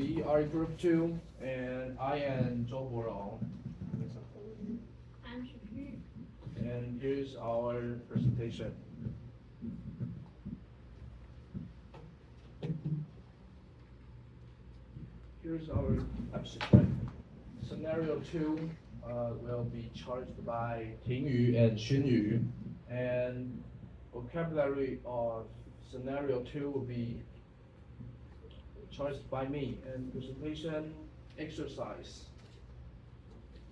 we are group 2, and I am Zhou Borong. And here's our presentation. Here's our abstract. Scenario 2 will be charged by Tingyu and Xunyu, and vocabulary of scenario 2 will be charged by me, and presentation exercise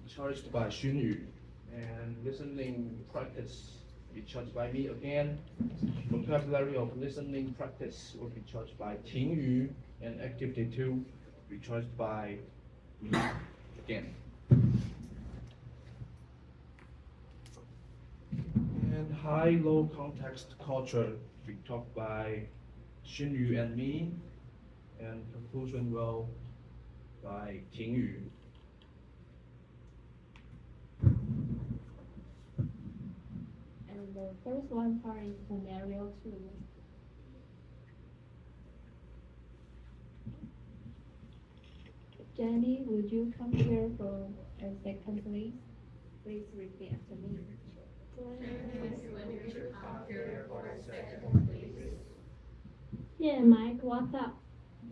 charged by Xunyu, and listening practice will be charged by me again. Vocabulary of listening practice will be charged by Tingyu, and activity 2 will be charged by me again. And high-low context culture will be taught by Xunyu and me, and conclusion will by Tingyu. And the first one part is scenario 2. Jenny, would you come here for a second, please? Please repeat after me. Yeah, Mike, what's up?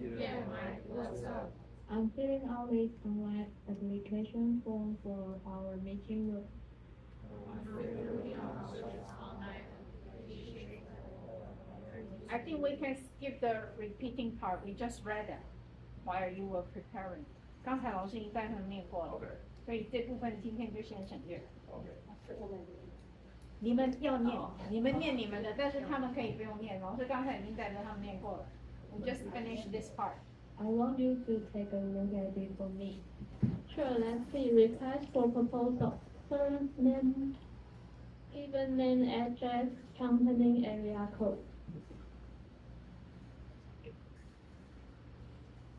Yeah, Mike, what's up? I'm filling out this online application form for our meeting room. I think we can skip the repeating part. We just read it while you were preparing. 刚才老师已经带他们念过了， Okay. 所以这部分今天就先省略。 Okay. 你们要念，你们念你们的，但是他们可以不用念。老师刚才已经带着他们念过了。We just finish this part. I want you to take a look at it for me. Sure, let's see. Request for proposal. First name, given name, address, company, area code.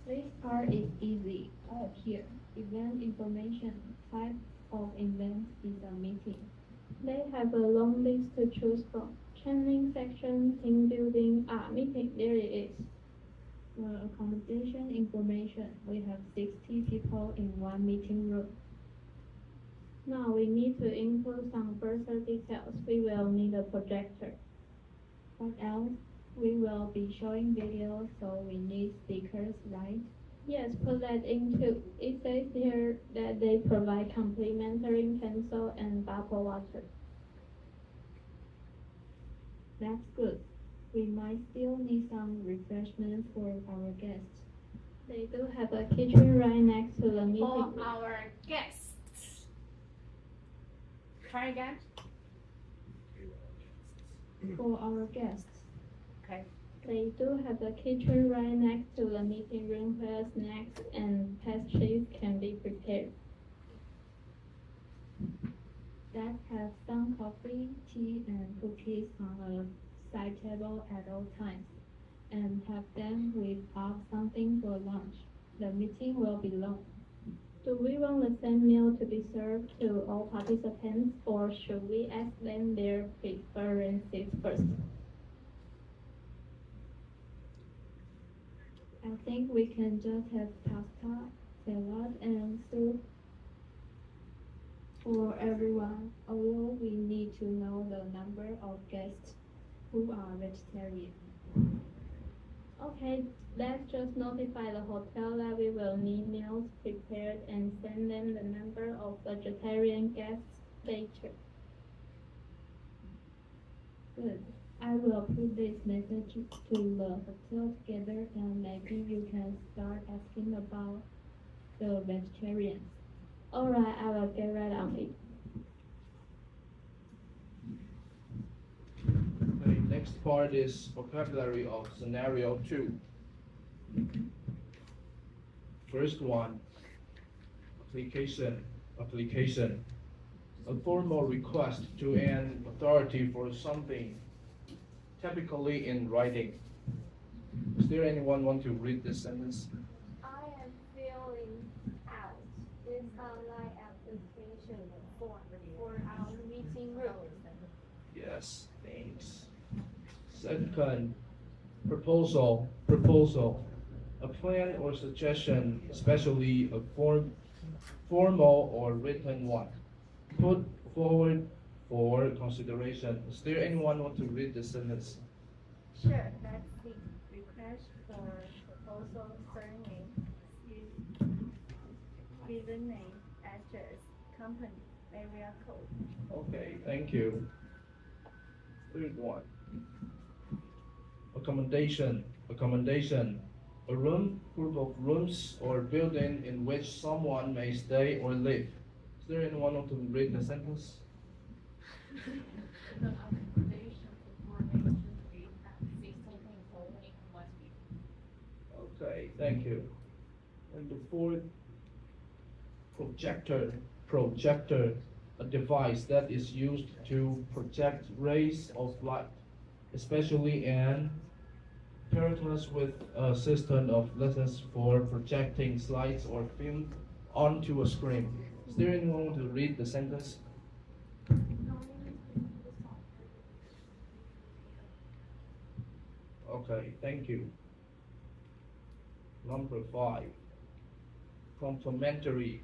This part is easy. All here. Event information. Type of event is a meeting. They have a long list to choose from. Training section, team building. Meeting. There it is. Accommodation information. We have 60 people in one meeting room. Now we need to input some further details. We will need a projector. What else? We will be showing videos, so we need speakers, right? Yes, put that in too. It says here that they provide complimentary pencil and bottled water. That's good. We might still need some refreshments for our guests. They do have a kitchen right next to the meeting room. For our guests. Try again. For our guests. Okay. They do have a kitchen right next to the meeting room where snacks and pastries can be prepared. That has some coffee, tea, and cookies on a side table at all times, and have them without something for lunch. The meeting will be long. Do we want the same meal to be served to all participants, or should we ask them their preferences first? I think we can just have pasta, salad, and soup for everyone, although we need to know the number of guests who are vegetarian. Okay, let's just notify the hotel that we will need meals prepared and send them the number of vegetarian guests later. Good. I will put this message to the hotel together, and maybe you can start asking about the vegetarians. Alright, I will get right on it. Okay, next part is vocabulary of scenario 2. First one, application. A formal request to an authority for something, typically in writing. Is there anyone want to read this sentence? I am filling out this online application form for our meeting room. Yes, thanks. Second, proposal. A plan or suggestion, especially a formal or written one, put forward for consideration. Is there anyone want to read the sentence? Sure, let's see. Request for proposal, surname, given name, address, company, area code. Okay, thank you. Third one. Accommodation. A room, group of rooms, or building in which someone may stay or live. Is there anyone want to read the sentence? The accommodation formation we have 16 people in one meeting. Okay, thank you. And the fourth, projector, a device that is used to project rays of light, especially in apparatus with a system of lessons for projecting slides or film onto a screen. Is there anyone want to read the sentence? Okay, thank you. Number 5. Complementary,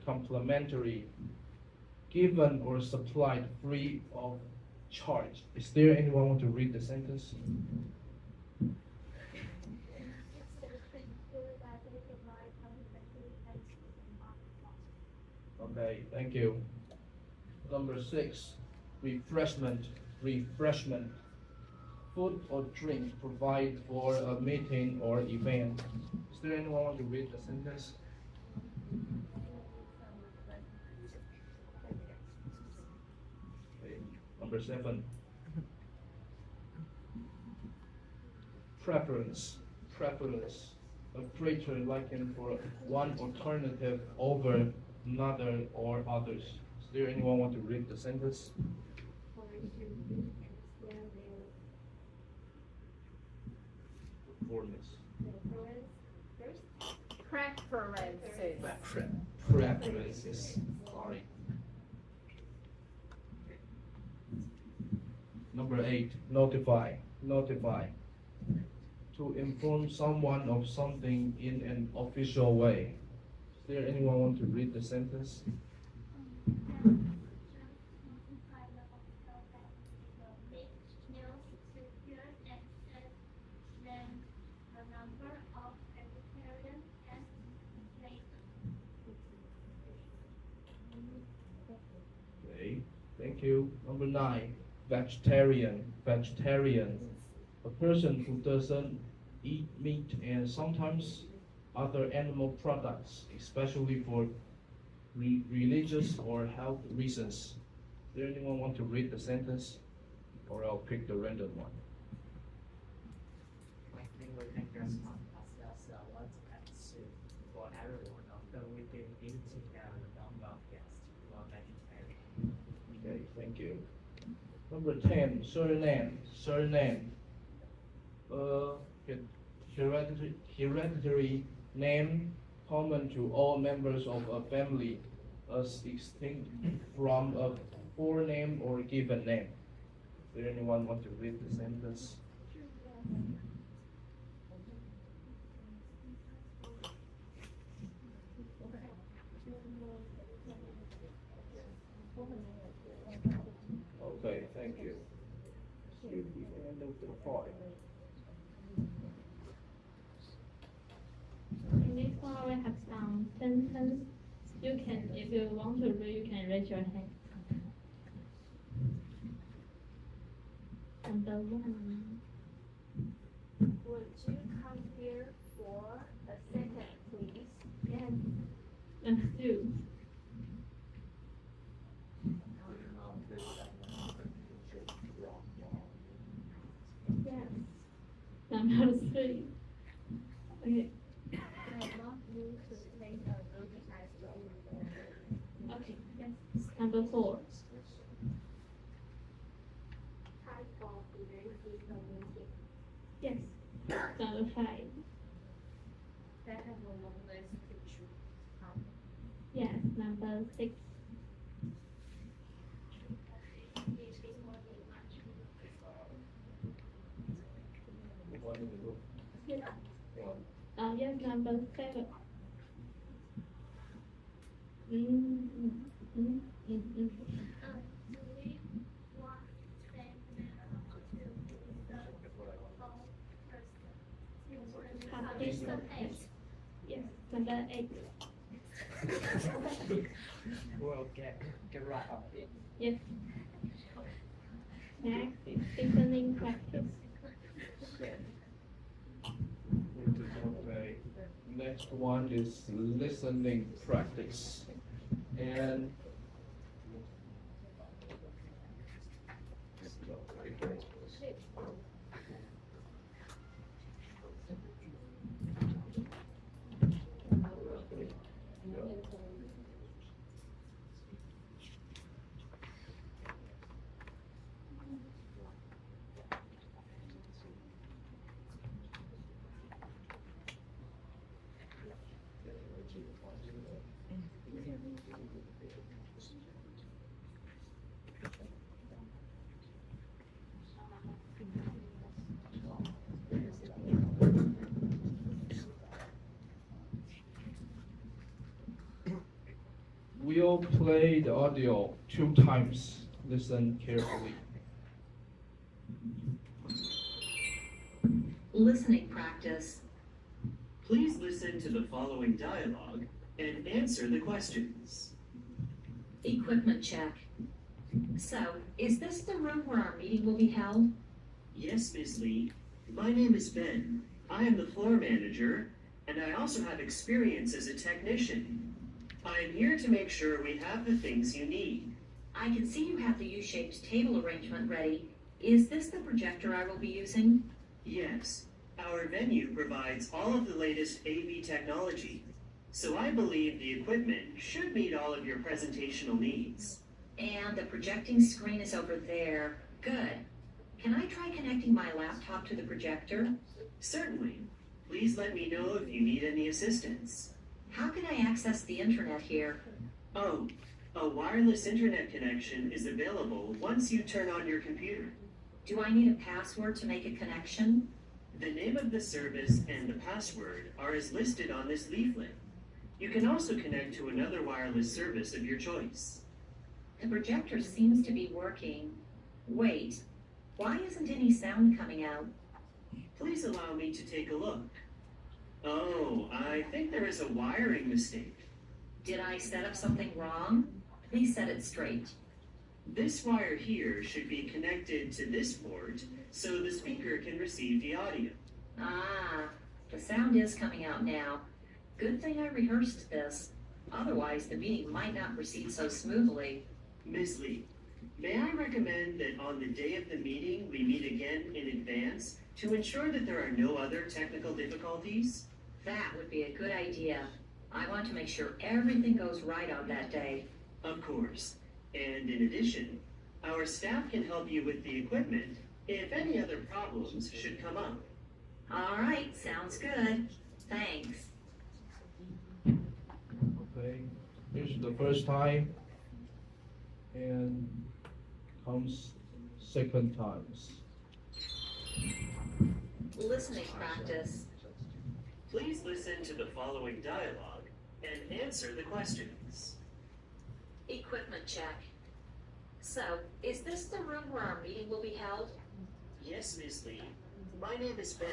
given or supplied free of charge. Is there anyone want to read the sentence? Okay, thank you. Number 6, refreshment. Food or drink provided for a meeting or event. Is there anyone want to read the sentence? Okay. Number 7, preference. A greater liking for one alternative over another or others. Is there anyone want to read the sentence? Performance. Preferences. Sorry. Number 8, notify. To inform someone of something in an official way. Is there anyone want to read the sentence? Okay, thank you. Number 9, vegetarian. A person who doesn't eat meat and sometimes other animal products, especially for religious or health reasons. Is there anyone want to read the sentence? Or I'll pick the random one. I think we can just discuss what's best for everyone. After we can eat together the number of guests who are vegetarian. Okay, thank you. Number 10, surname. Hereditary name common to all members of a family, as distinct from a forename or given name. Is there anyone want to read the sentence? Okay, thank you. Should be the end of the part. In this one, we have some sentence. You can, if you want to read, you can raise your hand. Number 1. Would you come here for a second, please? Yes. And 2. Yes. Number 3. Okay. I want you to take a look at the Okay. Yes. Number 4. type of related meeting. Yes. Number 5. They have a long list to choose from. Yes. Number 6. yes, number 7. Mm, mm, mm, mm, mm. Do we want them to be the whole person? Yes, yes, number 8. Well, get right on it. Yes. Next is listening practice. Okay. Next one is listening practice. And we'll play the audio 2 times. Listen carefully. Listening practice. Please listen to the following dialogue and answer the questions. Equipment check. So, is this the room where our meeting will be held? Yes, Ms. Lee. My name is Ben. I am the floor manager, and I also have experience as a technician. I am here to make sure we have the things you need. I can see you have the U-shaped table arrangement ready. Is this the projector I will be using? Yes, our venue provides all of the latest AV technology, so I believe the equipment should meet all of your presentational needs. And the projecting screen is over there. Good. Can I try connecting my laptop to the projector? Certainly. Please let me know if you need any assistance. How can I access the internet here? Oh, a wireless internet connection is available once you turn on your computer. Do I need a password to make a connection? The name of the service and the password are as listed on this leaflet. You can also connect to another wireless service of your choice. The projector seems to be working. Wait, why isn't any sound coming out? Please allow me to take a look. Oh, I think there is a wiring mistake. Did I set up something wrong? Please set it straight. This wire here should be connected to this port so the speaker can receive the audio. Ah, the sound is coming out now. Good thing I rehearsed this. Otherwise, the meeting might not proceed so smoothly. Ms. Lee, may I recommend that on the day of the meeting we meet again in advance to ensure that there are no other technical difficulties? That would be a good idea. I want to make sure everything goes right on that day. Of course. And in addition, our staff can help you with the equipment if any other problems should come up. All right, sounds good. Thanks. Okay. Here's the first time. And comes second times. Listening practice. Please listen to the following dialogue and answer the questions. Equipment check. So, is this the room where our meeting will be held? Yes, Ms. Lee. My name is Ben.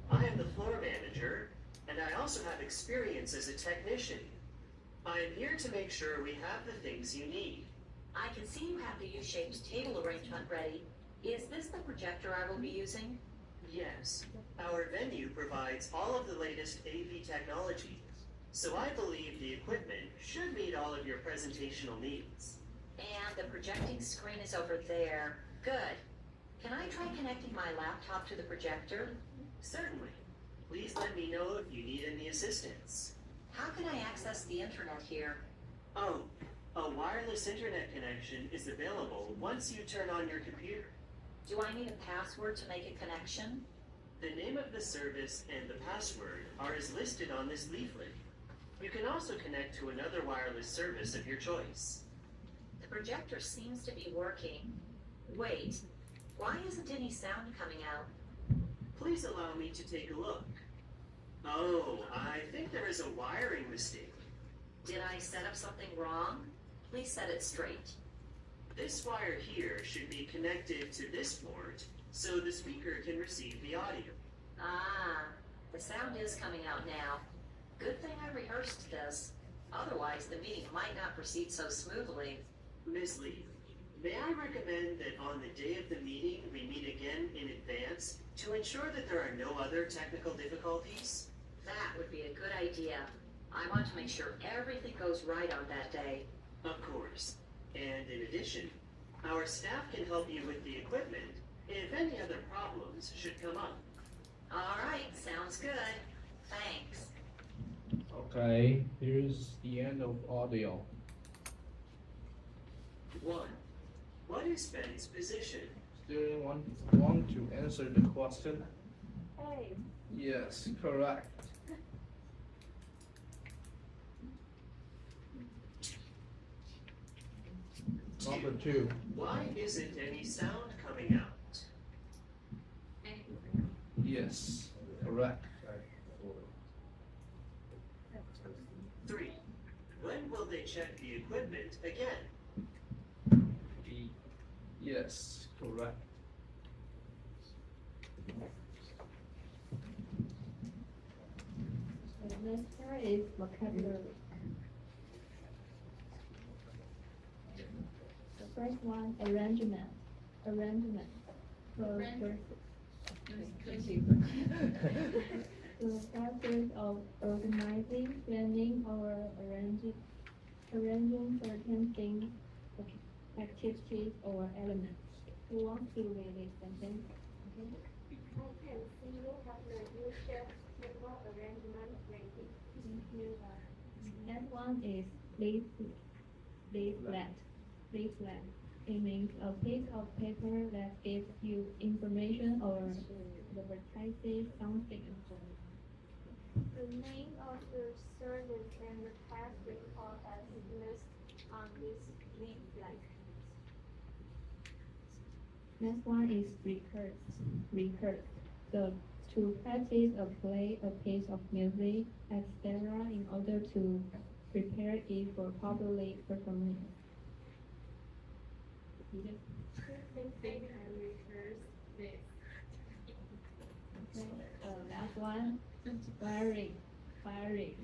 I am the floor manager, and I also have experience as a technician. I am here to make sure we have the things you need. I can see you have the U-shaped table arrangement ready. Is this the projector I will be using? Yes, our venue provides all of the latest AV technology, so I believe the equipment should meet all of your presentational needs. And the projecting screen is over there. Good. Can I try connecting my laptop to the projector? Certainly. Please let me know if you need any assistance. How can I access the internet here? Oh, a wireless internet connection is available once you turn on your computer. Do I need a password to make a connection? The name of the service and the password are as listed on this leaflet. You can also connect to another wireless service of your choice. The projector seems to be working. Wait, why isn't any sound coming out? Please allow me to take a look. Oh, I think there is a wiring mistake. Did I set up something wrong? Please set it straight. This wire here should be connected to this port so the speaker can receive the audio. Ah, the sound is coming out now. Good thing I rehearsed this. Otherwise, the meeting might not proceed so smoothly. Miss Lee, may I recommend that on the day of the meeting we meet again in advance to ensure that there are no other technical difficulties? That would be a good idea. I want to make sure everything goes right on that day. Of course. And in addition, our staff can help you with the equipment if any other problems should come up. All right, sounds good. Thanks. Okay, here's the end of audio. 1. What is Ben's position? Student want to answer the question? Hey, Yes, correct. Number 2. Why isn't any sound coming out? Yes, correct. 3. When will they check the equipment again? Yes, correct. The next part is vocabulary. The first one, arrangement. Arrangement. The process of organizing, planning, or arranging certain things, activities, or elements. Who wants to read this sentence? Okay. I can see you have the usual table arrangement ready. Thank you. That one is leaflet. Leaflet. It means a piece of paper that gives you information or advertises something. The name of the service and the task report as listed on this leaflet. Next one is rehearse. Rehearse. So to practice or play a piece of music, etc., in order to prepare it for public performance. Think and rehearse this. Okay. Last one, wiring. Wiring.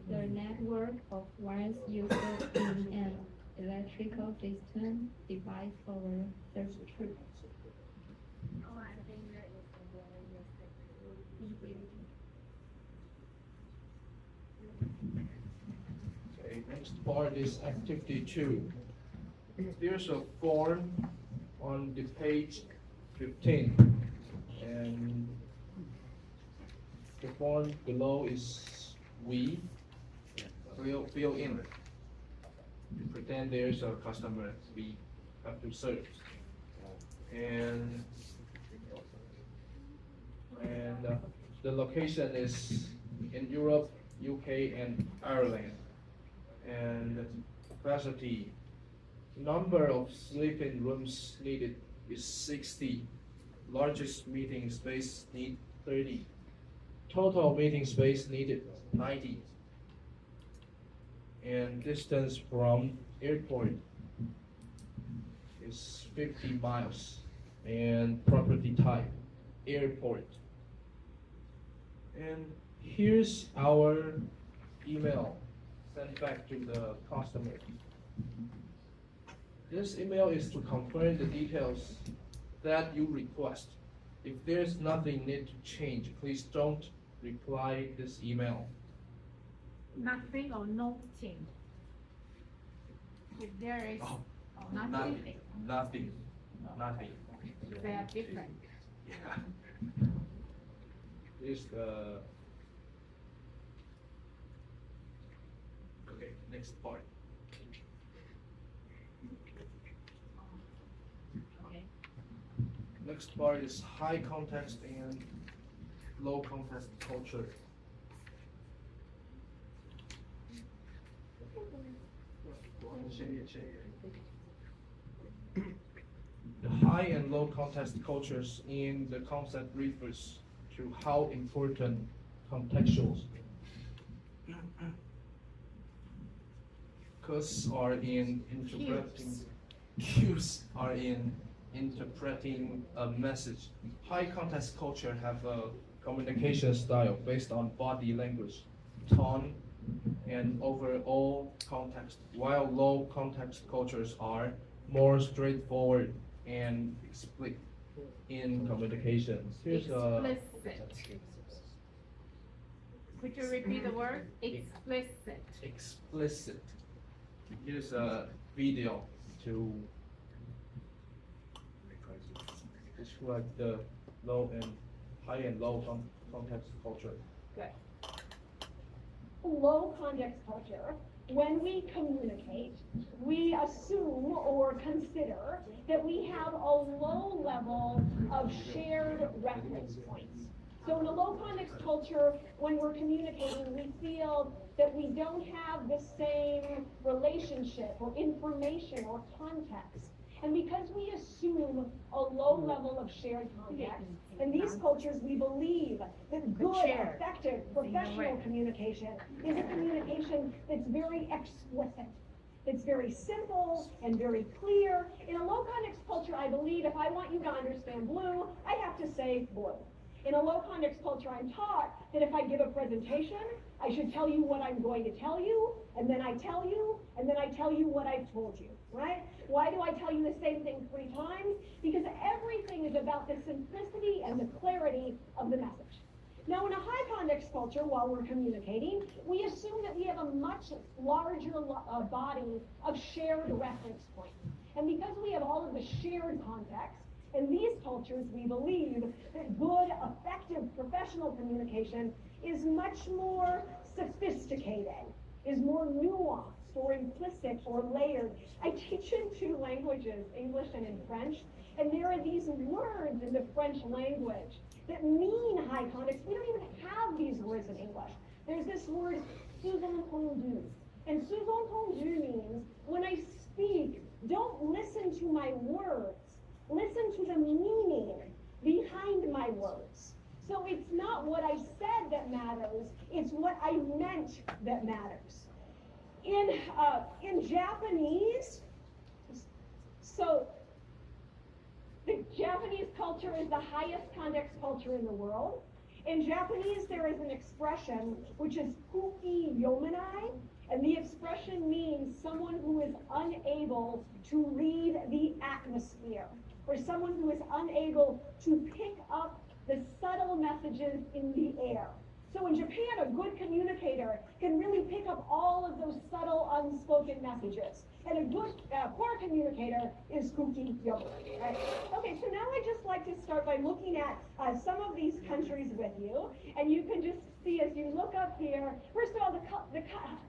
The network of wires used in an electrical system, device, or circuit. Oh, I think that is the very Okay, next part is activity 2. There's a form on the page 15, and the form below is we fill in. Pretend there's a customer we have to serve, and the location is in Europe, UK, and Ireland, and capacity. Number of sleeping rooms needed is 60. Largest meeting space need 30. Total meeting space needed 90. And distance from airport is 50 miles. And property type, airport. And here's our email sent back to the customer. This email is to confirm the details that you request. If there's nothing need to change, please don't reply this email. Nothing or nothing. If there is Oh, nothing, Nothing. they are different. Yeah. This okay, next part. Okay. Next part is high context and low context culture. The high and low context cultures in the concept refers to how important contextuals. Cues are in interpreting a message. High context culture have a communication style based on body language, tone, and overall context, while low context cultures are more straightforward and explicit in communication. Here's Explicit. Could you repeat the word? Explicit. explicit. Here's a video to describe the low and high and low context culture. Good. Low context culture, when we communicate, we assume or consider that we have a low level of shared reference points. So in a low context culture, when we're communicating, we feel that we don't have the same relationship or information or context. And because we assume a low level of shared context, in these cultures we believe that good, effective, professional communication is a communication that's very explicit. It's very simple and very clear. In a low context culture, I believe if I want you to understand blue, I have to say blue. In a low context culture, I'm taught that if I give a presentation, I should tell you what I'm going to tell you, and then I tell you, and then I tell you what I've told you, right? Why do I tell you the same thing 3 times? Because everything is about the simplicity and the clarity of the message. Now, in a high context culture, while we're communicating, we assume that we have a much larger body of shared reference points. And because we have all of the shared context, in these cultures, we believe that good, effective professional communication is much more sophisticated, is more nuanced or implicit or layered. I teach in 2 languages, English and in French, and there are these words in the French language that mean high context. We don't even have these words in English. There's this word, sous-entendu. And sous-entendu means when I speak, don't listen to my words. Listen to the meaning behind my words. So it's not what I said that matters, it's what I meant that matters. In Japanese, so the Japanese culture is the highest context culture in the world. In Japanese, there is an expression which is kuki yomenai, and the expression means someone who is unable to read the atmosphere, or someone who is unable to pick up the subtle messages in the air. So in Japan, a good communicator can really pick up all of those subtle, unspoken messages. And a good, poor communicator is kuki yomenai, right? Okay, so now I'd just like to start by looking at some of these countries with you. And you can just see as you look up here, first of all, the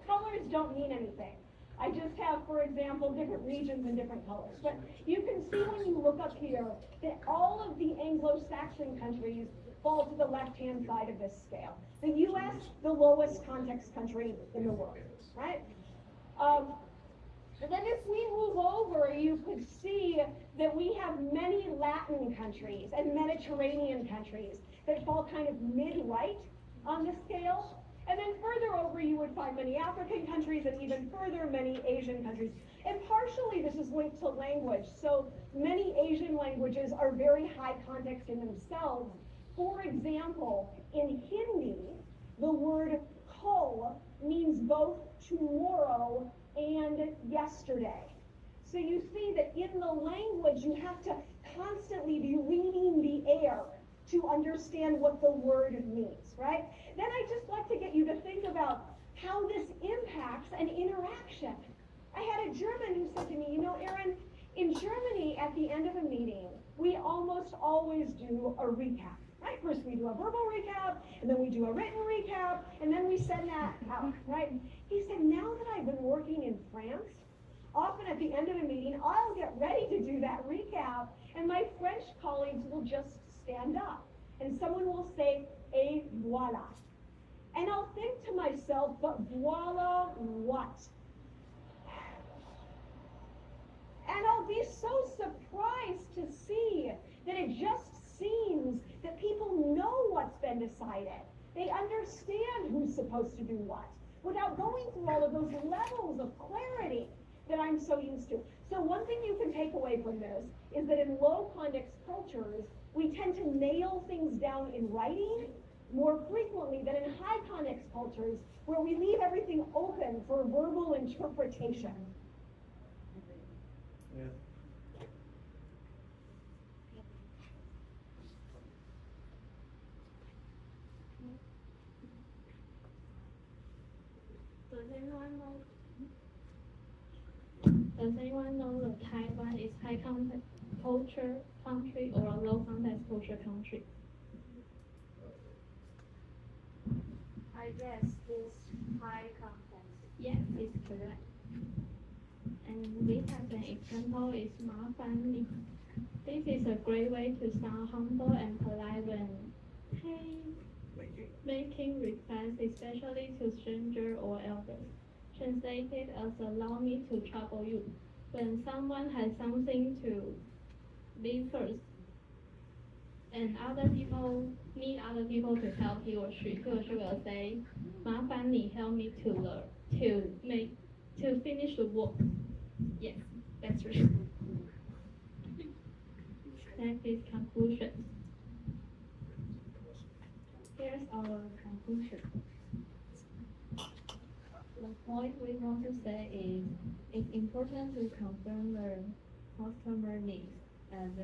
colors don't mean anything. I just have, for example, different regions and different colors. But you can see when you look up here that all of the Anglo-Saxon countries fall to the left-hand side of this scale. The U.S., the lowest context country in the world, right? And then if we move over, you could see that we have many Latin countries and Mediterranean countries that fall kind of mid-right on the scale. And then further over, you would find many African countries, and even further, many Asian countries. And partially, this is linked to language. So many Asian languages are very high context in themselves. For example, in Hindi, the word kal means both tomorrow and yesterday. So you see that in the language, you have to constantly be reading the air to understand what the word means, right? Then I'd just like to get you to think about how this impacts an interaction. I had a German who said to me, you know, Erin, in Germany, at the end of a meeting, we almost always do a recap, right? First we do a verbal recap, and then we do a written recap, and then we send that out, right? He said, now that I've been working in France, often at the end of a meeting, I'll get ready to do that recap, and my French colleagues will just stand up, and someone will say, et voilà. And I'll think to myself, but voila what? And I'll be so surprised to see that it just seems that people know what's been decided. They understand who's supposed to do what without going through all of those levels of clarity that I'm so used to. So one thing you can take away from this is that in low context cultures, we tend to nail things down in writing more frequently than in high context cultures where we leave everything open for verbal interpretation. Yeah. Does anyone know that Taiwan is high context culture country or a low context culture country? I guess it's high context. Yes, it's correct. And we have an example is 麻烦你. This is a great way to sound humble and polite when making requests, especially to strangers or elders. Translated as allow me to trouble you. When someone has something to be first, and other people need other people to help he or she will say, 麻烦你 help me to finish the work. Yes, that's right. Next is conclusion. Here's our conclusion. The point we want to say is it's important to confirm the customer needs, and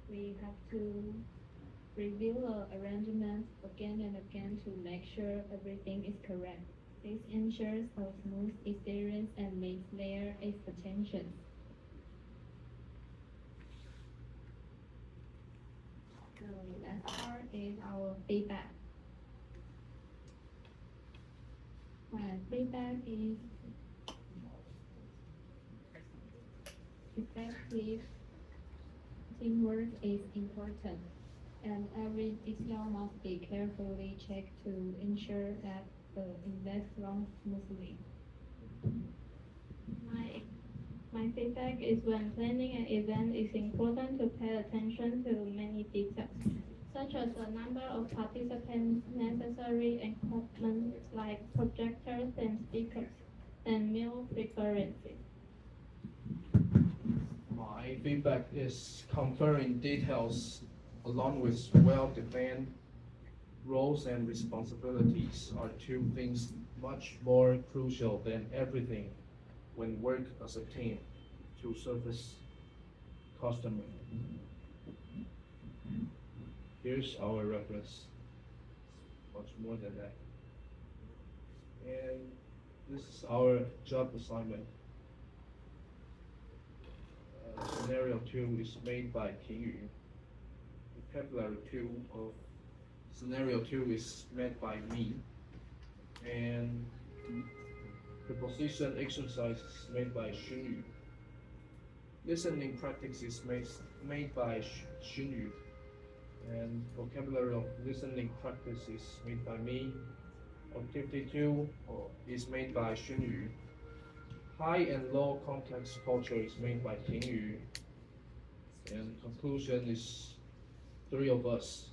we have to review the arrangements again and again to make sure everything is correct. This ensures a smooth experience and meets their expectations. So last part is our feedback. Feedback is effective teamwork is important, and every detail must be carefully checked to ensure that the event runs smoothly. My feedback is when planning an event, it's important to pay attention to many details, such as the number of participants, necessary equipment like projectors and speakers, and meal preferences. My feedback is conferring details along with well-defined roles and responsibilities are two things much more crucial than everything when work as a team to service customer. Here's our reference. Much more than that. And this is our job assignment. Scenario 2 is made by Yu. Vocabulary 2 of scenario 2 is made by me. And preposition exercise is made by Yu. Listening practice is made by Yu. And vocabulary of listening practice is made by me. Activity 2 is made by Yu. High and low context culture is made by Yu. And conclusion is 3 of us.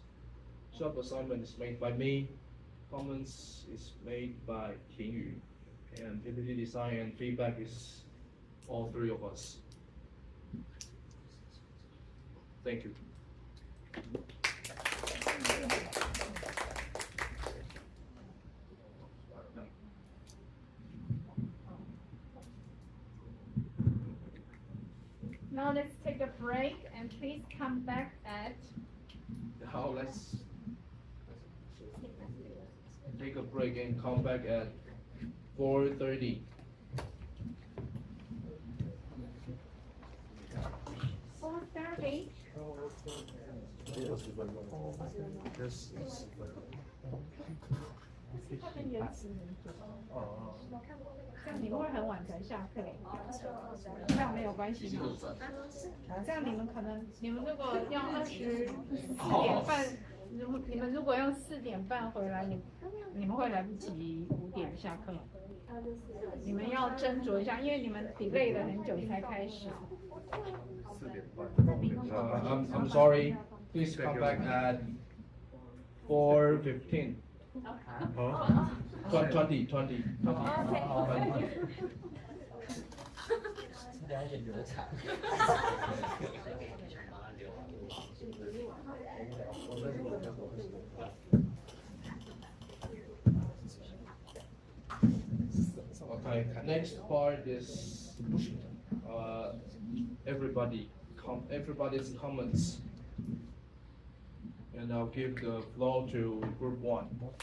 Job assignment is made by me. Comments is made by Yu. And PPT design and feedback is all 3 of us. Thank you. Now let's take a break and please come back at. Now let's take a break and come back at 4:30. 4:30.这样你们会很晚才下课，这样没有关系吗？这样你们可能，你们如果要24:30，你们如果要4:30回来，你们会来不及5点下课。你们要斟酌一下，因为你们delay了很久才开始。I'm sorry. Please come back at 4:15. Huh? 20. Okay, next part is everybody's comments. And I'll give the floor to group 1. So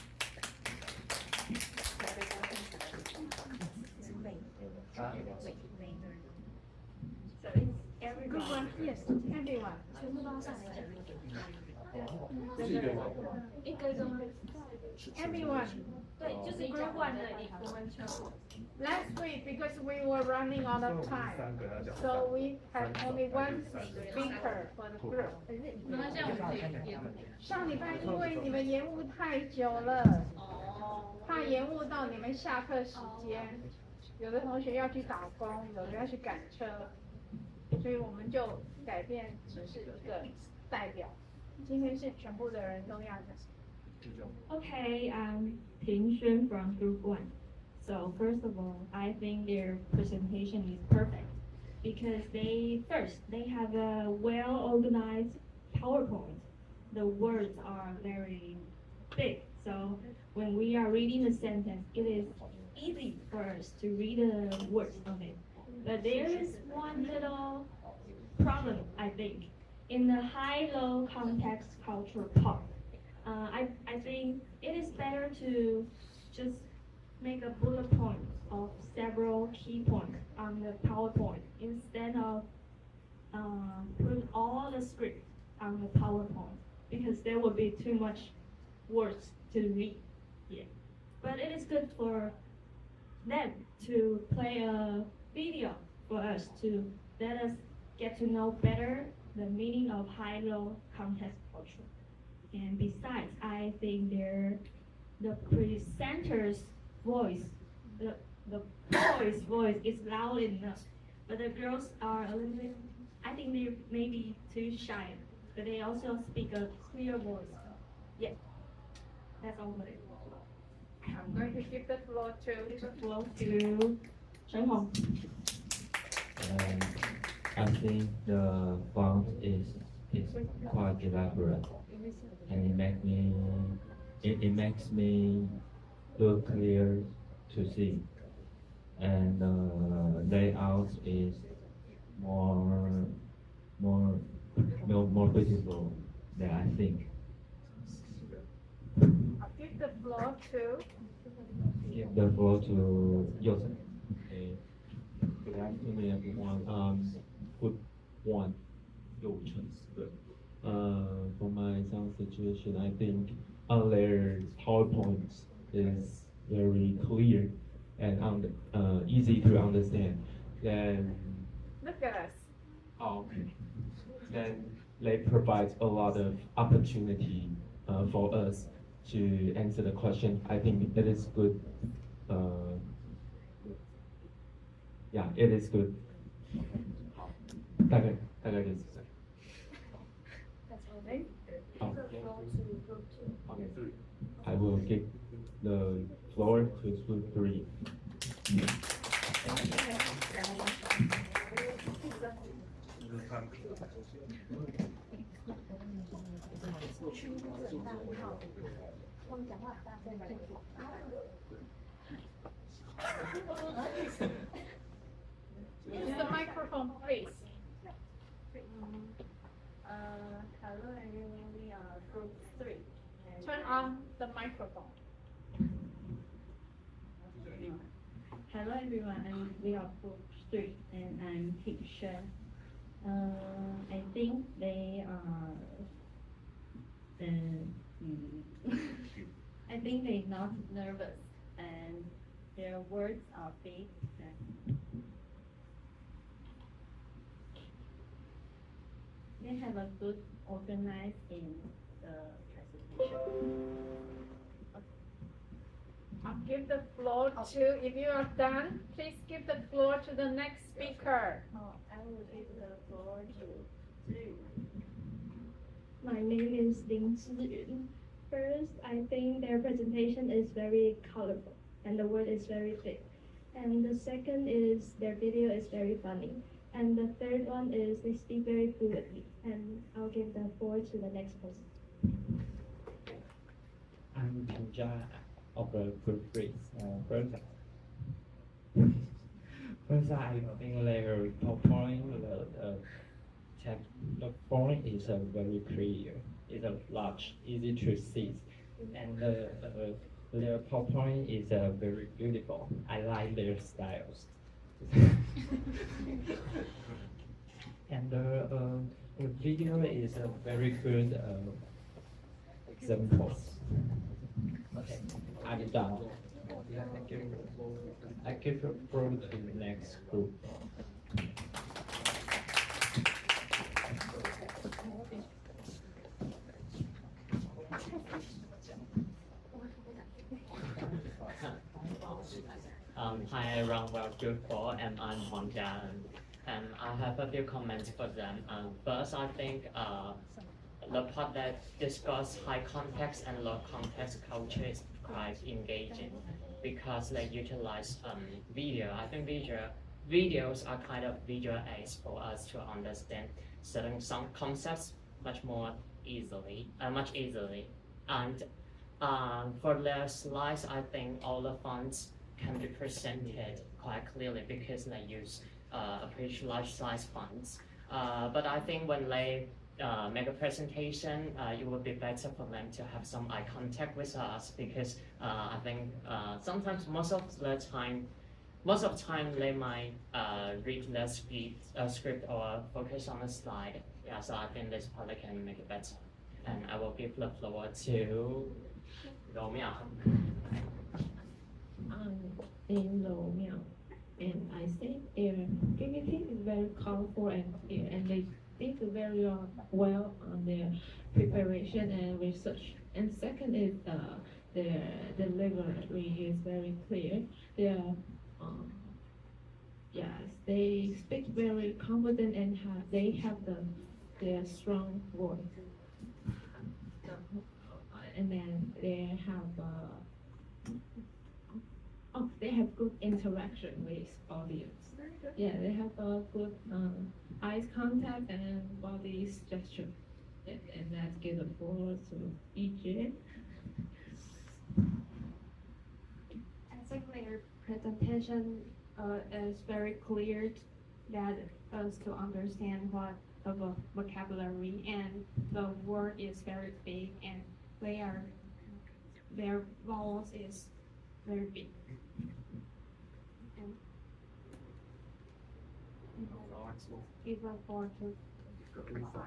it's everyone. Good one, yes, everyone. 这是一个吗？ Everyone. 对，就是 group one 的我们全部。Last week, because we were running out of time, 三个要讲 so we had only one speaker for the group. 那这样我们可以上礼拜因为你们延误太久了，怕延误到你们下课时间，有的同学要去打工，有的要去赶车，所以我们就改变只是一个代表。今天是全部的人都要的。 Okay, I'm Ting Xuan from Group 1. So first of all, I think their presentation is perfect because they have a well-organized PowerPoint. The words are very big, so when we are reading a sentence, it is easy for us to read the words of it. But there is one little problem, I think, in the high-low context culture part. I think it is better to just make a bullet point of several key points on the PowerPoint instead of put all the script on the PowerPoint because there will be too much words to read. Yeah, but it is good for them to play a video for us to let us get to know better the meaning of high-low context culture. And besides, I think the presenter's voice, the boy's voice is loud enough, but the girls are a little bit, I think they may be too shy, but they also speak a clear voice. Yeah, that's all of it. I'm going to give the floor to Shen Hong. I think the font is quite elaborate, and it makes me look clear to see, and layout is more beautiful than I think. I'll give the floor to Give the floor to Yosef. Good afternoon, everyone. Good one, Good. For my son's situation, I think their PowerPoint is very clear and easy to understand. Then, look at us. Then they provide a lot of opportunity for us to answer the question. I think it is good. Yeah, it is good. 大概就是这样。 That's all right. Okay. I will give the floor to group 3. Use the microphone, please. Hello everyone, we are group 3. Turn on the microphone. Hello everyone, we are group 3 and I'm teacher. I think they are I think they're not nervous and their words are big. They have a good organized in the presentation. I'll give the floor to, if you are done, please give the floor to the next speaker. I will give the floor to Zhiyun. My name is Ling. First, I think their presentation is very colorful and the word is very big. And the second is their video is very funny. And the third one is they speak very fluently. And I'll give the floor to the next person. I'm Pinja of the group race. First, I think their PowerPoint, the point is very clear. It's a large, easy to see, and their PowerPoint is very beautiful. I like their styles. And the video is a very good example. Okay, I'm done. I give the floor to the next group. Hi everyone, well, good for, and I'm Hongja, and I have a few comments for them. First, I think the part that discuss high context and low context culture is quite engaging because they utilize video. I think videos are kind of visual aids for us to understand some concepts much easily. And for their slides, I think all the fonts can be presented quite clearly because they use a pretty large size fonts. But I think when they make a presentation, it would be better for them to have some eye contact with us because I think sometimes most of the time they might read the script or focus on the slide. Yeah, so I think this part can make it better. And I will give the floor to Liang. In Lo Miao, and I think their PPT is very colorful and clear, and they did very well on their preparation and research. And second is their delivery is very clear. Yes, they speak very confident and they have their strong voice. And then they have good interaction with audience. Yeah, they have a good eye contact and body gesture. And let's give the floor to EJ. I think their presentation is very clear that us to understand what the vocabulary and the word is very big and their vowels is very big. And give a floor to group 5.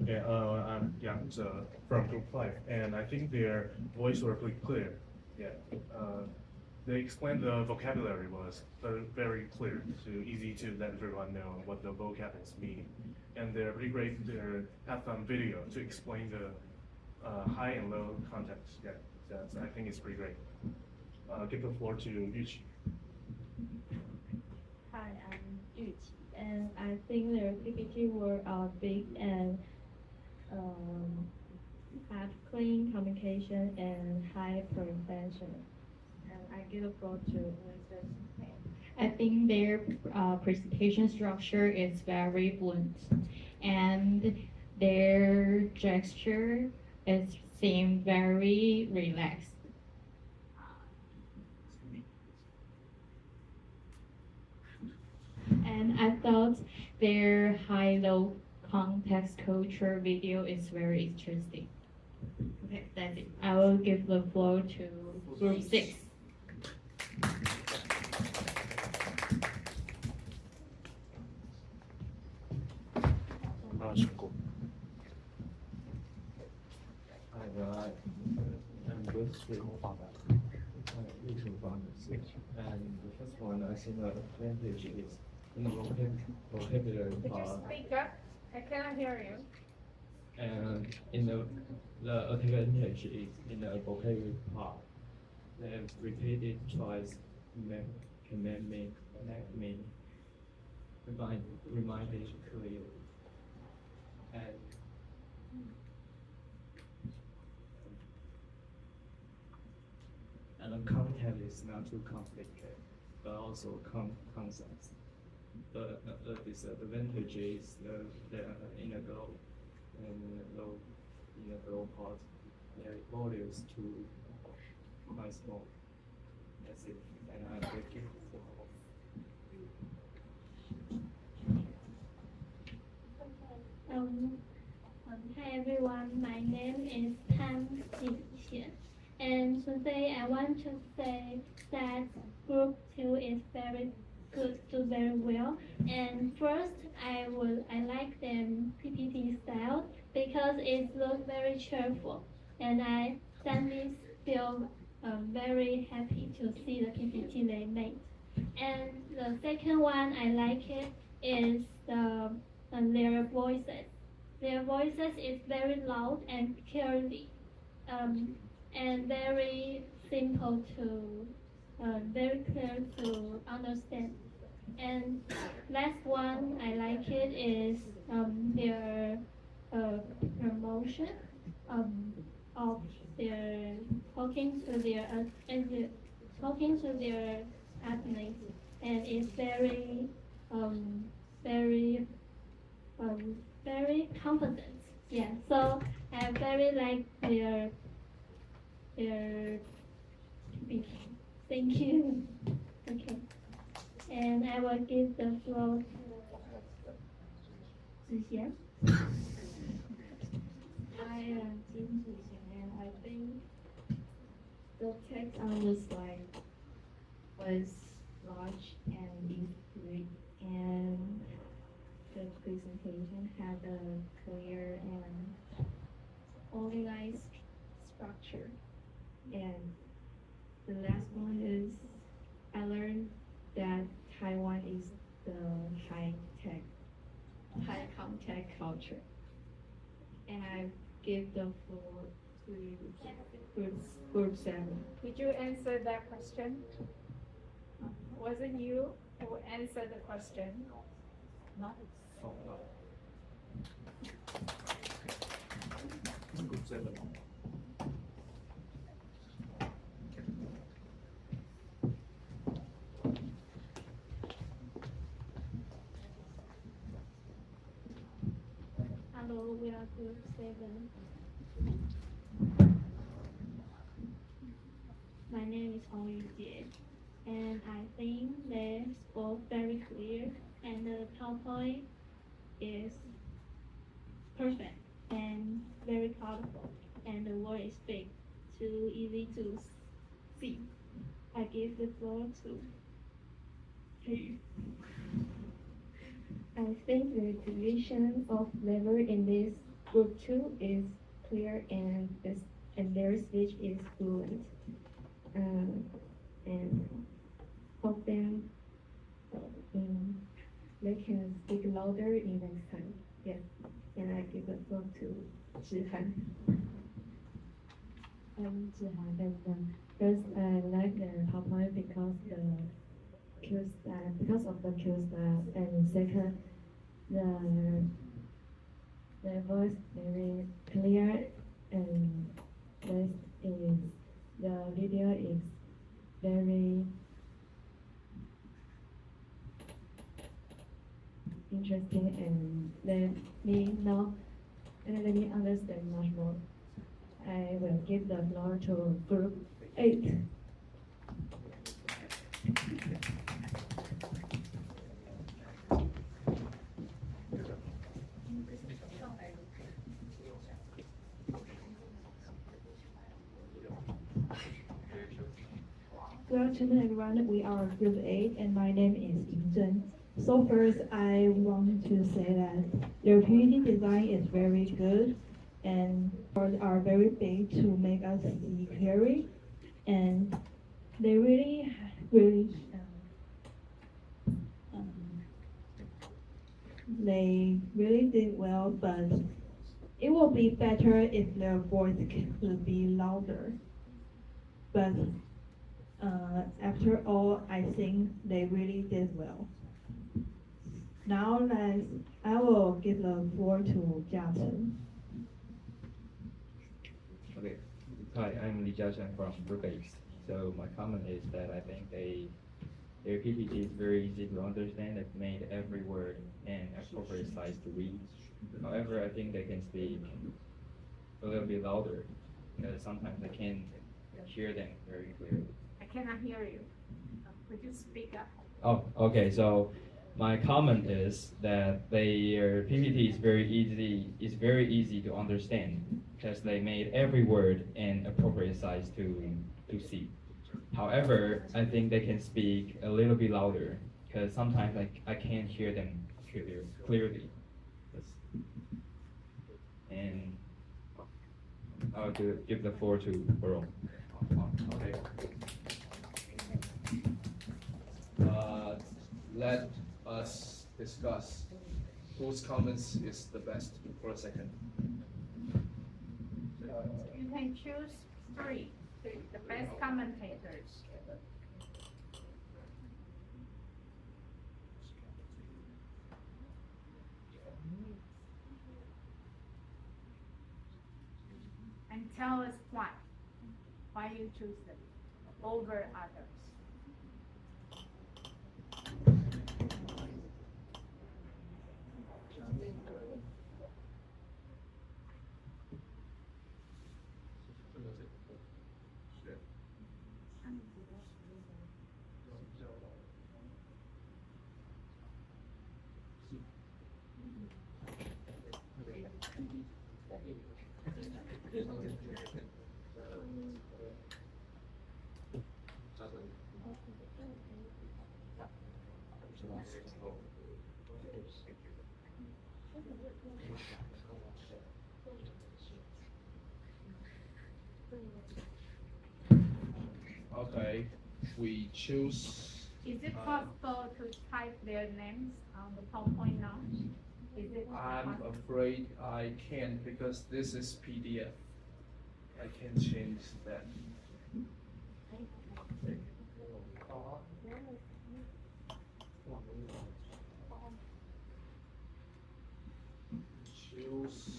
Okay, I'm Liang from Group 5, and I think their voice were pretty clear. Yeah, they explained the vocabulary was very clear, so easy to let everyone know what the vocab is meaning. And they're pretty great. They have some video to explain the high and low context. Yeah, that's, I think it's pretty great. Give the floor to Yuqi. Hi, I'm Yuqi, and I think their PPT were big and have clean communication and high prevention. And I give the floor to Mrs. I think their presentation structure is very blunt, and their gesture seem very relaxed. And I thought their high-low context culture video is very interesting. Okay, that's it. I will give the floor to group 6. I'm good with and the first one I think the advantage is in vocabulary Could you part. speak up? I cannot hear you. And in the advantage is in the vocabulary part. The repeated twice can make me remind it clearly. And the content is not too complicated, but also concepts. The disadvantage is the in the glow part, the volume is too quite small. That's it, and I break it for. Hi everyone, my name is Tan Xian, and today I want to say that Group 2 is very good, do very well. And first, I like the PPT style because it looks very cheerful, and I suddenly feel very happy to see the PPT they made. And the second one I like it is their voices. Their voices is very loud and clearly, and very simple to, very clear to understand. And last one I like it is their promotion of their talking to their talking to their athletes, and it's very very very confident. Yeah, so I very like their speech. Thank you. Okay, and I will give the floor to Xian. I am Jin Zixian, and I think the text on the slide was large and easy to read, and the presentation had a clear and organized structure. And the last one is I learned that Taiwan is the high contact culture. And I give the floor to group 7. Did you answer that question? Was it you who answered the question? Not. Group 7. Hello, we are Group 7. My name is Hong Yujie, and I think they spoke very clear, and the PowerPoint is perfect and very colorful, and the word is big, too easy to see. I give the floor to you. I think the division of labor in this group 2 is clear, and their speech is fluent. And hope them they can speak louder in next time. Yes, and I give the floor to Zhihan. I'm Zhihan, and first I like the PowerPoint because because of the Q style, and second, the voice very clear, and the video is very interesting, and let me understand much more. I will give the floor to group 8. Good afternoon, everyone. We are Group 8, and my name is Ying Zhen. So first, I want to say that their PPT design is very good, and are very big to make us see clearly, and they really they really did well, but it will be better if their voice could be louder. But after all, I think they really did well. Now I will give the floor to Jiachen. Okay. Hi, I'm Li Jiachen from Brookings. So my comment is that I think their PPT is very easy to understand. They've made every word and appropriate size to read. However, I think they can speak a little bit louder because sometimes I can't hear them very clearly. I cannot hear you. Could you speak up? Oh, okay. So my comment is that their PPT is very easy to understand because they made every word an appropriate size to see. However, I think they can speak a little bit louder because sometimes I can't hear them clearly. And I'll give the floor to Burrow. Okay. Let us discuss whose comments is the best for a second. You can choose three, the best commentators. And tell us why you choose them over others. Okay, we choose. Is it possible to type their names on the PowerPoint now? Is it I'm possible? afraid I can't because this is PDF. I can't change that. Choose.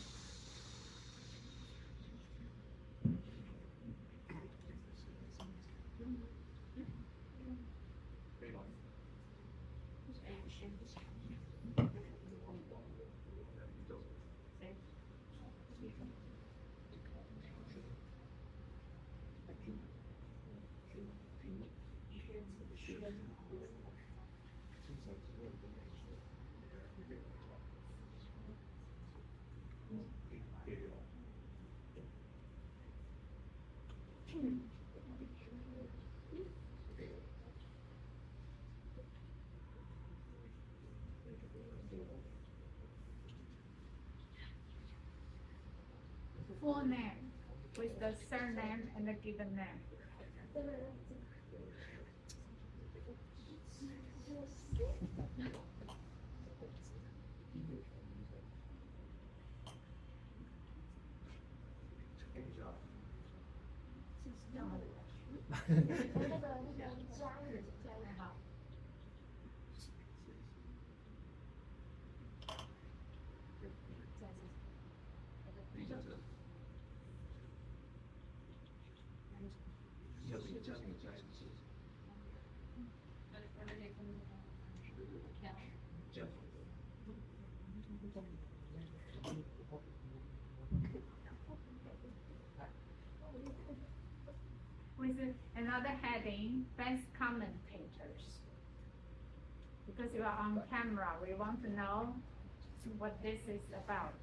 Full name with the surname and the given name. With another heading, best commentators. Because you are on camera, we want to know what this is about.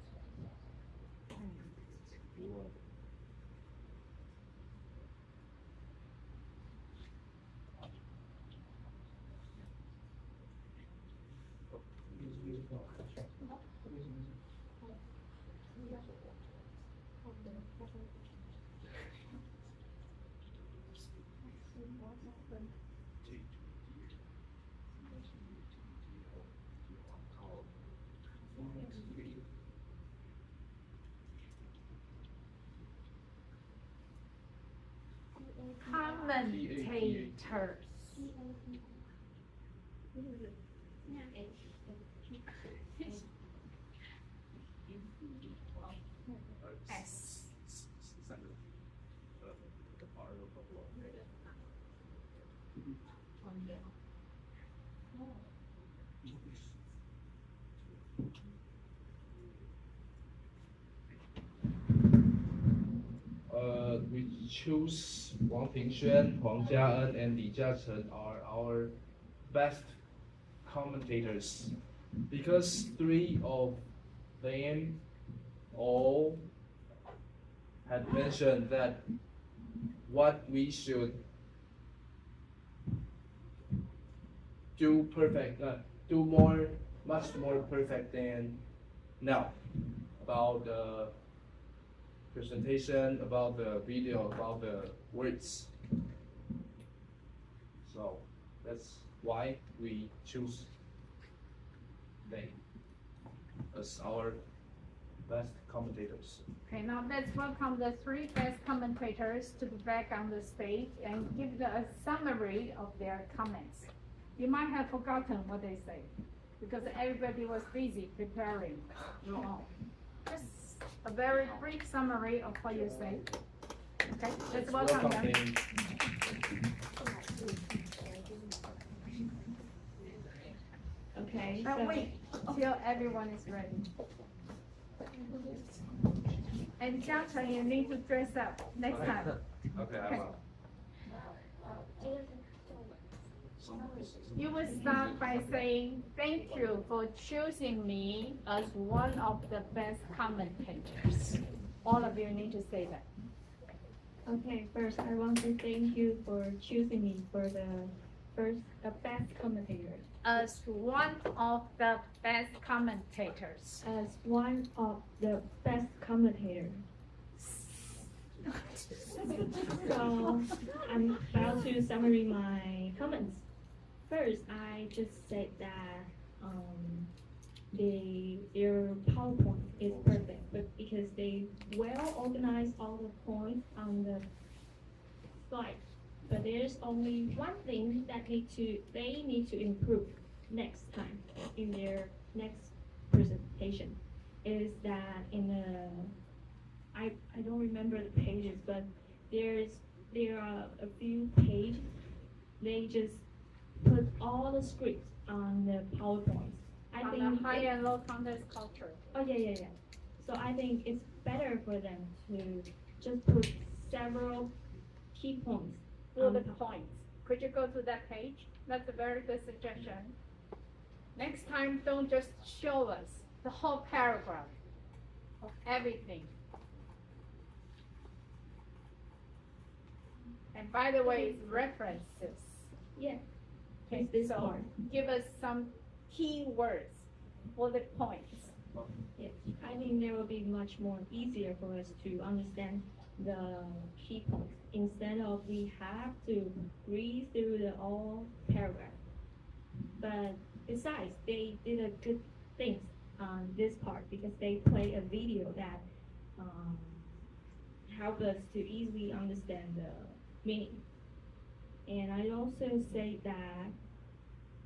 commentators. S. We choose Wang Pingxuan, Huang Jiaen, and Li Jiachen are our best commentators because three of them all had mentioned that what we should do much more perfect than now about the presentation, about the video, about the words. So that's why we choose them as our best commentators. Okay, now let's welcome the three best commentators to the back on the stage and give a summary of their comments. You might have forgotten what they say because everybody was busy preparing your own. Just a very brief summary of what you say. Okay, let's welcome them. Okay, But wait till everyone is ready. And Jiachen, you need to dress up next time. Okay, I will. You will start by saying, thank you for choosing me as one of the best commentators. All of you need to say that. Okay, first I want to thank you for choosing me for the best commentator. As one of the best commentators. As one of the best commentators. So I'm about to summarize my comments. First, I just said that their PowerPoint is perfect, but because they well organized all the points on the slide. But there's only one thing that they need to improve next time in their next presentation. Is that I don't remember the pages, but there are a few pages. They just put all the scripts on the PowerPoint. I on think the high and low context culture. Oh yeah. So I think it's better for them to just put several key points. Bullet points. Could you go to that page? That's a very good suggestion. Next time, don't just show us the whole paragraph of everything. And by the way, it's references. Yeah. Okay, so part. give us some key words, bullet points. Yes, I think there will be much more easier for us to understand the key points instead of we have to read through the all paragraph. But besides, they did a good thing on this part because they play a video that help us to easily understand the meaning. And I also say that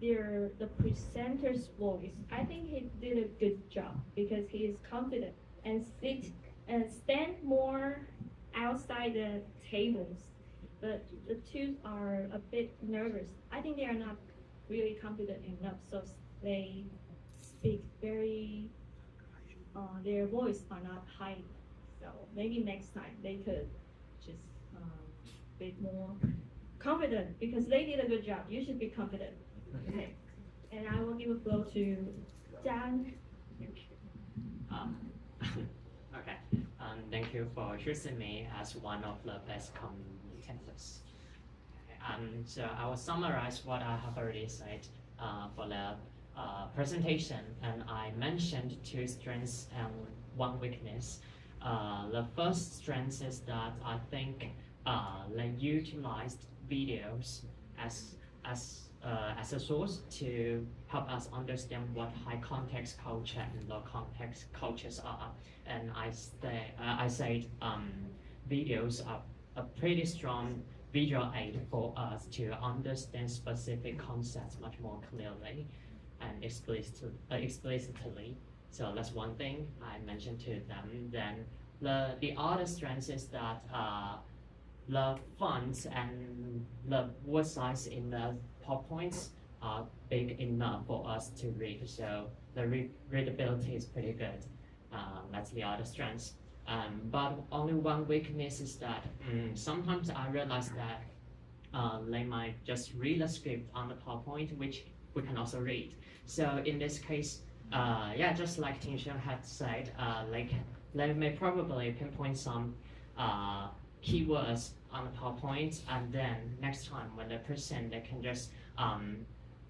the presenter's voice, I think he did a good job because he is confident and stand more outside the tables. But the two are a bit nervous. I think they are not really confident enough, so they speak very, their voice are not high. So maybe next time they could just be more confident because they did a good job. You should be confident. Okay. And I will give a floor to Dan. Okay. Thank you for choosing me as one of the best commentators. So I will summarize what I have already said for the presentation, and I mentioned two strengths and one weakness. The first strength is that I think they utilized videos as a source to help us understand what high context culture and low context cultures are. And I said videos are a pretty strong visual aid for us to understand specific concepts much more clearly and explicitly. So that's one thing I mentioned to them. Then the other strength is that the fonts and the word size in the PowerPoints are big enough for us to read. So the readability is pretty good. That's the other strength. But only one weakness is that sometimes I realize that they might just read the script on the PowerPoint, which we can also read. So in this case, just like Ting Xuan had said, they may probably pinpoint some keywords on the PowerPoint, and then next time when they present, they can just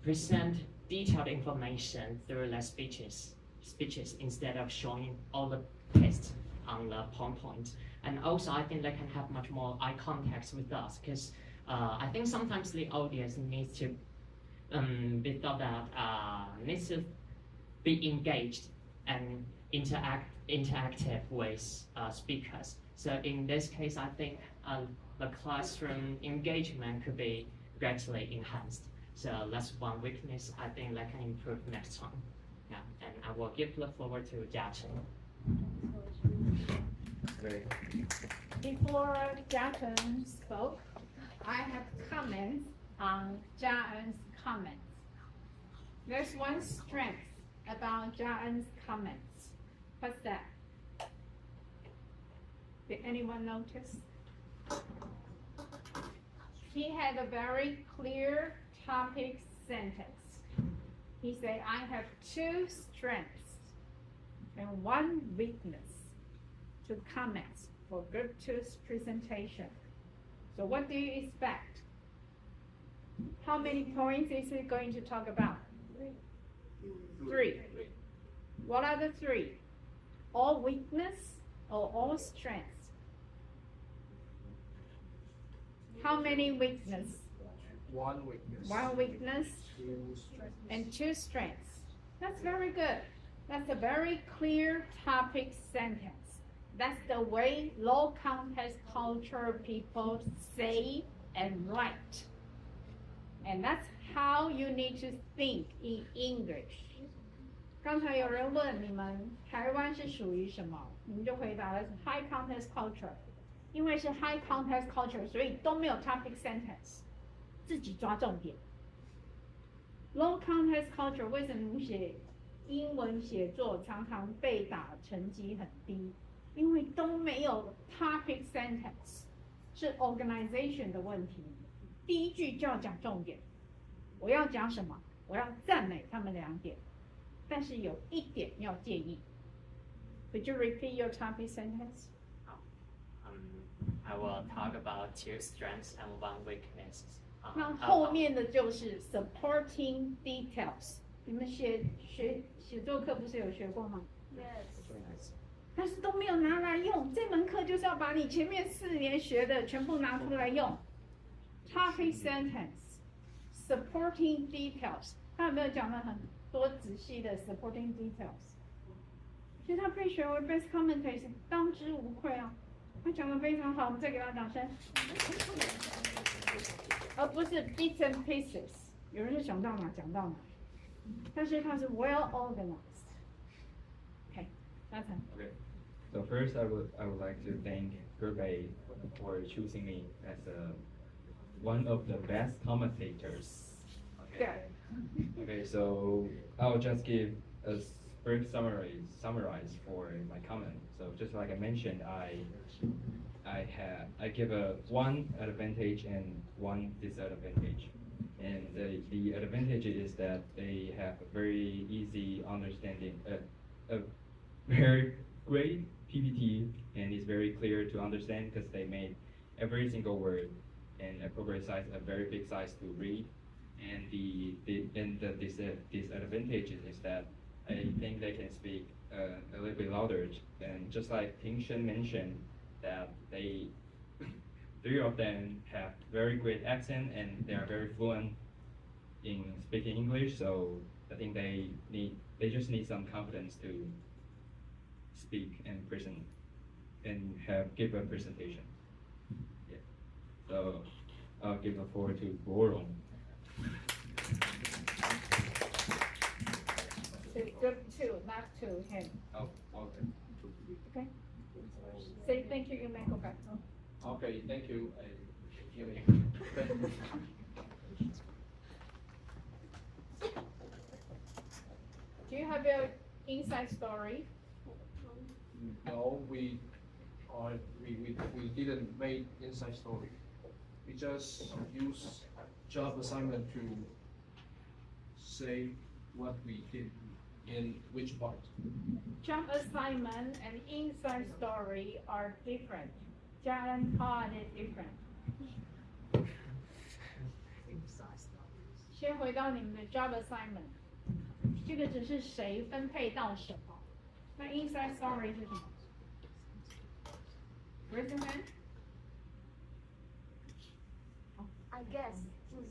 present detailed information through their speeches instead of showing all the text on the PowerPoint. And also, I think they can have much more eye contact with us, because I think sometimes the audience needs to be thought that needs to be engaged and interactive with speakers. So in this case, I think the classroom engagement could be greatly enhanced. So that's one weakness I think that can improve next time. Yeah, and I will give the floor to Jiachen. Great. Before Jiachen spoke, I have comments on Jiachen's comments. There's one strength about Jiachen's comments. What's that? Did anyone notice? He had a very clear topic sentence. He said, I have two strengths and one weakness to comments for Group 2's presentation. So what do you expect? How many points is he going to talk about? Three. What are the three? All weakness or all strengths? How many weakness? One weakness. One weakness and two strengths. That's very good. That's a very clear topic sentence. That's the way low context culture people say and write. And that's how you need to think in English. 刚才有人问你们台湾是属于什么，你们就回答的是 high context culture。因为是 high context culture， 所以都没有 topic sentence， 自己抓重点。Low context culture 为什么写英文写作常常被打成绩很低？因为都没有 topic sentence， 是 organization 的问题。第一句就要讲重点，我要讲什么？我要赞美他们2点，但是有1点要建议。Could you repeat your topic sentence? I will talk about 2 strengths and 1 weakness. 那后面的就是 supporting details。你们写作课不是有学过吗？ Yes. 但是都没有拿来用。这门课就是要把你前面4年学的全部拿出来用。Topic sentence, supporting details。他有没有讲了很多仔细的 supporting details？ 其实他被选为 best commentator 当之无愧啊。他讲得非常好，我们再给他掌声。而不是 bits and pieces， 有人就想到哪讲到哪，但是他是 well organized。Okay， that's it. Okay. So first, I would like to thank Group A for choosing me as one of the best commentators. Okay. Good. Okay, so I'll just give a brief summarize for my comment. So just like I mentioned, I give a 1 advantage and 1 disadvantage. And the advantage is that they have a very easy understanding, a very great PPT, and it's very clear to understand because they made every single word and appropriate size, a very big size to read. And the disadvantage is that I think they can speak a little bit louder. And just like Ting Xuan mentioned, that 3 of them have very great accent and they are very fluent in speaking English. So I think they just need some confidence to speak and present and give a presentation. Yeah. So I'll give the floor to Laurel. To, not to him. Oh, okay. Okay. Say thank you in Manitoba. Okay, thank you. Do you have your inside story? No, we didn't make inside story. We just use job assignment to say what we did in which part. Job assignment and inside story are different. 家人 part is different. 先回到你们的 job assignment， 这个只是谁分配到什么。那 inside story 是什么 ？Raise your hand. I guess 就是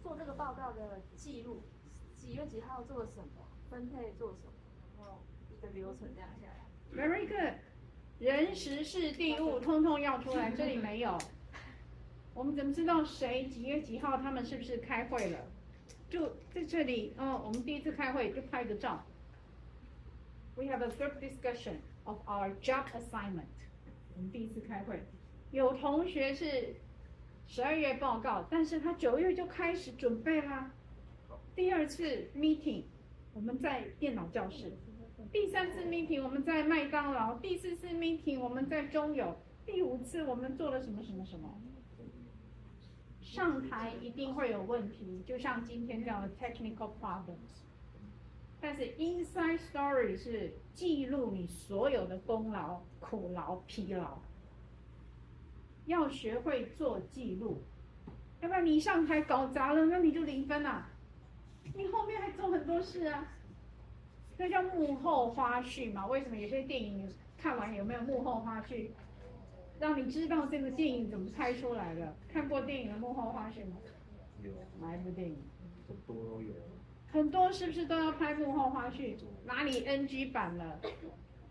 做这个报告的记录，几月几号做了什么，分配做什么，然后一个流程这样下来。Very good. 人时事地物通通要出来，这里没有。我们怎么知道谁几月几号他们是不是开会了？就在这里，我们第一次开会就拍个照。We have a group discussion of our job assignment. 我们第一次开会，有同学是12月报告，但是他9月就开始准备啦。第2次 meeting 我们在电脑教室，第3次 meeting 我们在麦当劳，第4次 meeting 我们在中友，第5次我们做了什么什么什么。上台一定会有问题，就像今天这样的 technical problems。但是 inside story 是记录你所有的功劳、苦劳、疲劳。要学会做记录，要不然你上台搞砸了，那你就0分啊！你后面还做很多事啊，那叫幕后花絮嘛。为什么有些电影看完有没有幕后花絮？让你知道这个电影怎么拍出来的。看过电影的幕后花絮吗？有。哪一部电影？很多都有。很多是不是都要拍幕后花絮？哪里 NG 版了？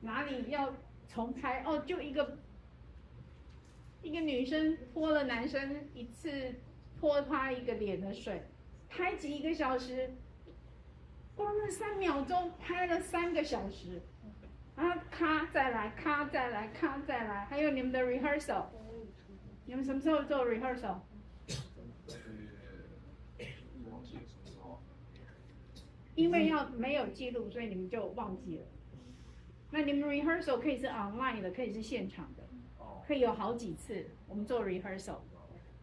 哪里要重拍？哦，就一个女生泼了男生一次泼他一个脸的水，拍几个小时，光那3秒钟拍了3个小时，然后咔再来，咔再来，咔再来，还有你们的 rehearsal， 你们什么时候做 rehearsal？ 因为没有记录，所以你们就忘记了。那你们 rehearsal 可以是 online 的，可以是现场的。可以有好几次，我们做 rehearsal，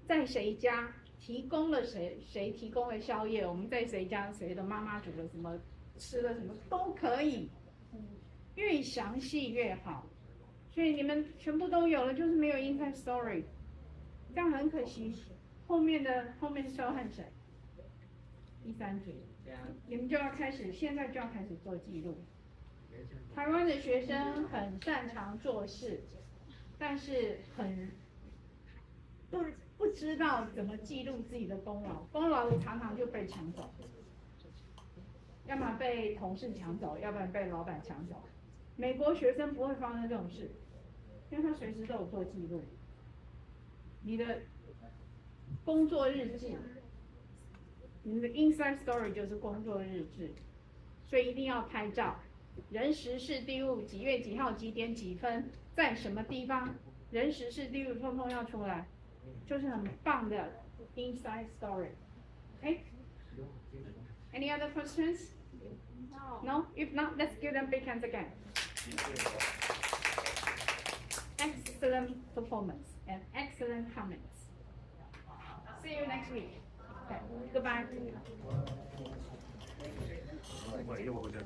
在谁家提供了谁提供了宵夜，我们在谁家谁的妈妈煮了什么，吃了什么都可以，越详细越好。所以你们全部都有了，就是没有 inside story， 这样很可惜。后面收和谁？第3组，你们就要开始，现在就要开始做记录。台湾的学生很擅长做事。但是不知道怎么记录自己的功劳，功劳常常就被抢走，要么被同事抢走，要不然被老板抢走。美国学生不会发生这种事，因为他随时都有做记录。你的工作日志，你的 inside story 就是工作日志，所以一定要拍照。人时事地物，几月几号几点几分，在什么地方，人时事地物通通要出来，就是很棒的 inside story。Okay? Any other questions? No? If not, let's give them big hands again. Excellent performance and excellent comments. See you next week. Okay. Goodbye. 我一会儿就